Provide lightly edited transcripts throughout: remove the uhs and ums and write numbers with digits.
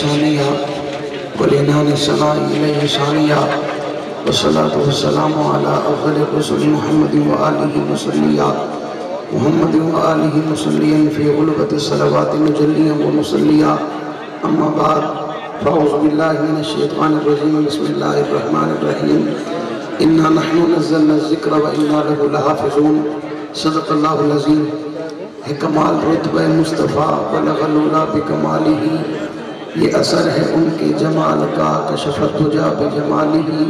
شانیہ ولنان ثناء الیہ ثانیہ والصلاة والسلام علی افضل رسول محمد وآلہ وسلیہ محمد وآلہ وسلیہ فی غلبت الصلوات مجلیہ ومسلیہ اما بعد فاعوذ باللہ من الشیطان الرجیم بسم اللہ الرحمن الرحیم انا نحن نزلنا الذکر وانا له لحافظون صدق اللہ العظیم ہے کمال رتبہ مصطفیٰ بلغ العلا بکمالہ یہ اثر ہے ان کے جمال کا کشفت تجا بجمالہ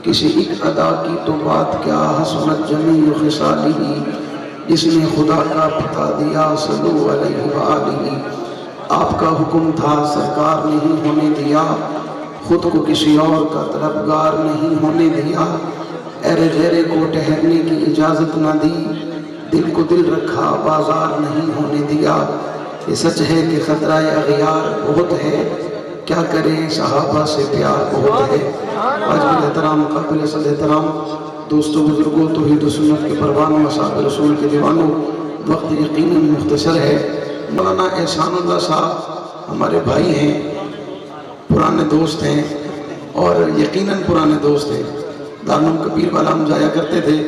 کسی ایک ادا کی تو بات کیا حسنت جمیع خصالہ جس نے خدا کا بتا دیا صلو علیہ وآلہ آپ کا حکم تھا سرکار نہیں ہونے دیا خود کو کسی اور کا طلبگار نہیں ہونے دیا ایرے غیرے کو ٹہرنے کی اجازت نہ دی دل کو دل رکھا بازار نہیں ہونے دیا یہ سچ ہے کہ خطرہ اغیار بہت ہے کیا کریں صحابہ سے پیار بہت ہے واجب احترام قابل صد احترام دوستو بزرگوں توحید و سنت کے پروانوں اصحاب رسول کے دیوانوں وقت یقیناً مختصر ہے مولانا احسان اللہ صاحب ہمارے بھائی ہیں پرانے دوست ہیں اور یقیناً پرانے دوست ہیں دارالعلوم کبیر والا ہم جایا کرتے تھے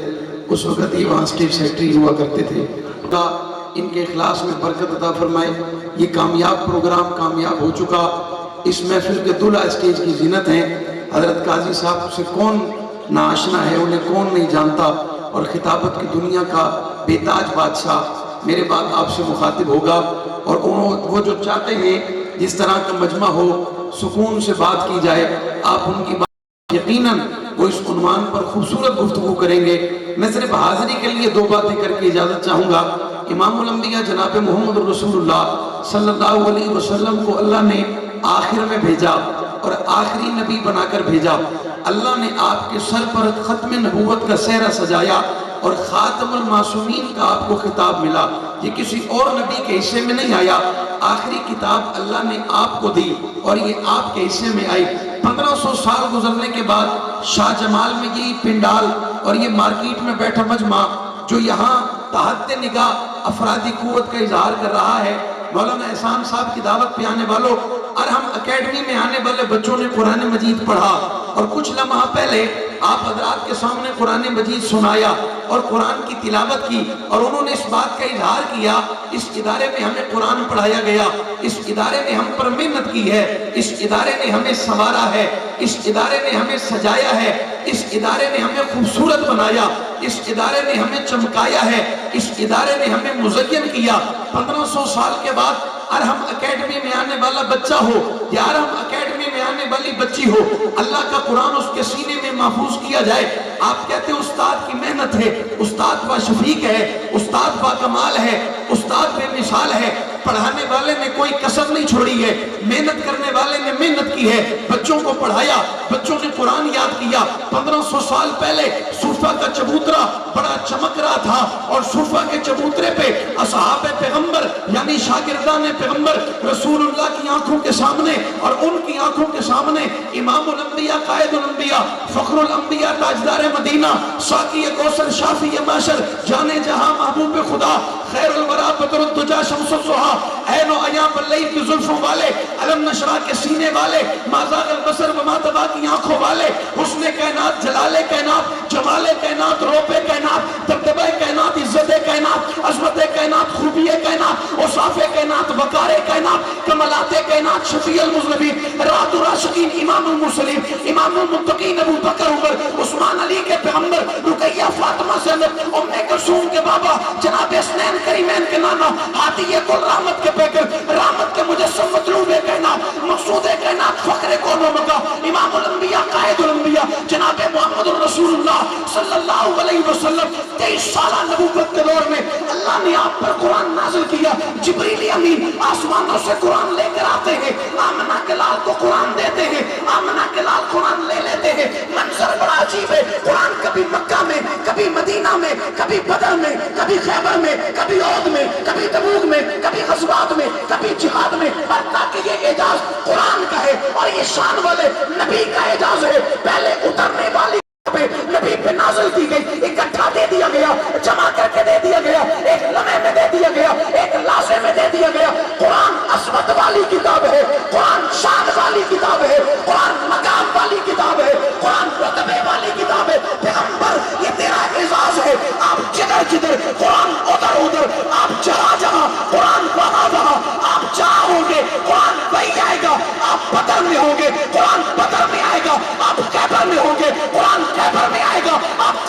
اس وقت یہ وہاں اسٹیٹ سیکٹری ہوا کرتے تھے خدا ان کے اخلاص میں برکت عطا فرمائے یہ کامیاب پروگرام کامیاب ہو چکا اس محفل کے دلہا اسٹیج کی زینت ہیں حضرت قاضی صاحب سے کون ناآشنا ہے انہیں کون نہیں جانتا اور خطابت کی دنیا کا بے تاج بادشاہ میرے بعد آپ سے مخاطب ہوگا اور وہ جو چاہتے ہیں جس طرح کا مجمع ہو سکون سے بات کی جائے آپ ان کی بات یقیناً وہ اس عنوان پر خوبصورت گفتگو کریں گے میں صرف حاضری کے لیے دو باتیں کر کے اجازت چاہوں گا امام الانبیاء جناب محمد رسول اللہ صلی اللہ علیہ وسلم کو اللہ نے آخر میں بھیجا اور آخری نبی بنا کر بھیجا اللہ نے آپ کے سر پر ختم نبوت کا سہرہ سجایا اور خاتم المعصومین کا آپ کو خطاب ملا یہ کسی اور نبی کے حصے میں نہیں آیا آخری کتاب اللہ نے آپ کو دی اور یہ آپ کے حصے میں آئی 1500 سال گزرنے کے بعد شاہ جمال میں یہ پنڈال اور یہ مارکیٹ میں بیٹھا مجمع جو یہاں تحت نگاہ افرادی قوت کا اظہار کر رہا ہے مولانا احسان صاحب کی دعوت پہ آنے والوں ارحم اکیڈمی میں آنے والے بچوں نے قرآن مجید پڑھا اور کچھ لمحہ پہلے آپ حضرات کے سامنے قرآن مجید سنایا اور قرآن کی تلاوت کی اور انہوں نے اس بات کا اظہار کیا اس ادارے میں ہمیں قرآن پڑھایا گیا اس ادارے نے ہم پر محنت کی ہے اس ادارے نے ہمیں سنوارا ہے اس ادارے نے ہمیں سجایا ہے اس ادارے نے ہمیں خوبصورت بنایا اس ادارے نے ہمیں چمکایا ہے اس ادارے نے ہمیں مزین کیا 1500 سال کے بعد ارحم اکیڈمی میں آنے والا بچہ ہو یا ارحم اکیڈمی میں آنے والی بچی ہو اللہ کا قرآن اس کے سینے میں محفوظ کیا جائے آپ کہتے ہیں استاد کی محنت ہے استاد با شفیق ہے استاد با کمال ہے استاد بے مثال ہے پڑھانے والے نے کوئی کسر نہیں چھوڑی ہے محنت کرنے والے نے محنت کی ہے بچوں کو پڑھایا بچوں نے قرآن یاد کیا 1500 سال پہلے صوفہ کا چبوترا بڑا چمک رہا تھا اور صوفہ کے چبوترے پہ اصحاب پیغمبر یعنی شاگردان پیغمبر رسول اللہ کی آنکھوں کے سامنے اور ان کی آنکھوں کے سامنے امام الانبیاء قائد الانبیاء فخر الانبیاء تاجدار مدینہ ساقی کوثر شافی معشر جانے جہاں محبوب خدا خیر الورا بدر الدجا شمس الضحا عین و ایام اللیل کی زلفوں والے علم نشرہ کے سینے والے مازاغ البصر وما طغیٰ کی آنکھوں والے حسن کائنات جلال کائنات جمال کائنات روپ کائنات دبدبہ کائنات عزت کائنات عظمت کائنات خوبی کائنات اوصاف کائنات وقار کائنات کمالات کائنات شفیع المذنبین رات الراشقین امام المرسلین امام المتقین ابو بکر عمر عثمان علی کے پیغمبر رقیہ فاطمہ زینب ام کلثوم کے بابا جناب حسنین کریمین کے نانا ہاتھی کل رحمت کے پیکر رحمت کے مجسم مطلوب کائنات مقصود کائنات فخر کون و مکہ امام الانبیاء قائد الانبیاء جناب محمد الرسول اللہ صلی اللہ علیہ وسلم 23 سالہ نبوت کے دور میں اللہ نے آپ پر قرآن نازل کیا جبریل امین آسمانوں سے قرآن لے کر آتے ہیں آمنہ کے لال کو قرآن دیتے ہیں آمنہ کے لال قرآن لے لیتے ہیں منظر بڑا عجیب ہے قرآن کبھی مکہ میں کبھی مدینہ میں کبھی بدر میں کبھی خیبر میں کبھی عہد میں کبھی تبوک میں کبھی غزوات میں کبھی جہاد میں اور تاکہ یہ اعجاز قرآن کا ہے اور یہ شان والے نبی کا اعجاز ہے پہلے اترنے والی نبی پہ نازل کی گئی اکٹھا دے دیا گیا جمع کر کے دے دیا گیا ایک لمحے میں دے دیا گیا ایک لازے میں دے دیا گیا قرآن عظمت والی کتاب ہے قرآن شان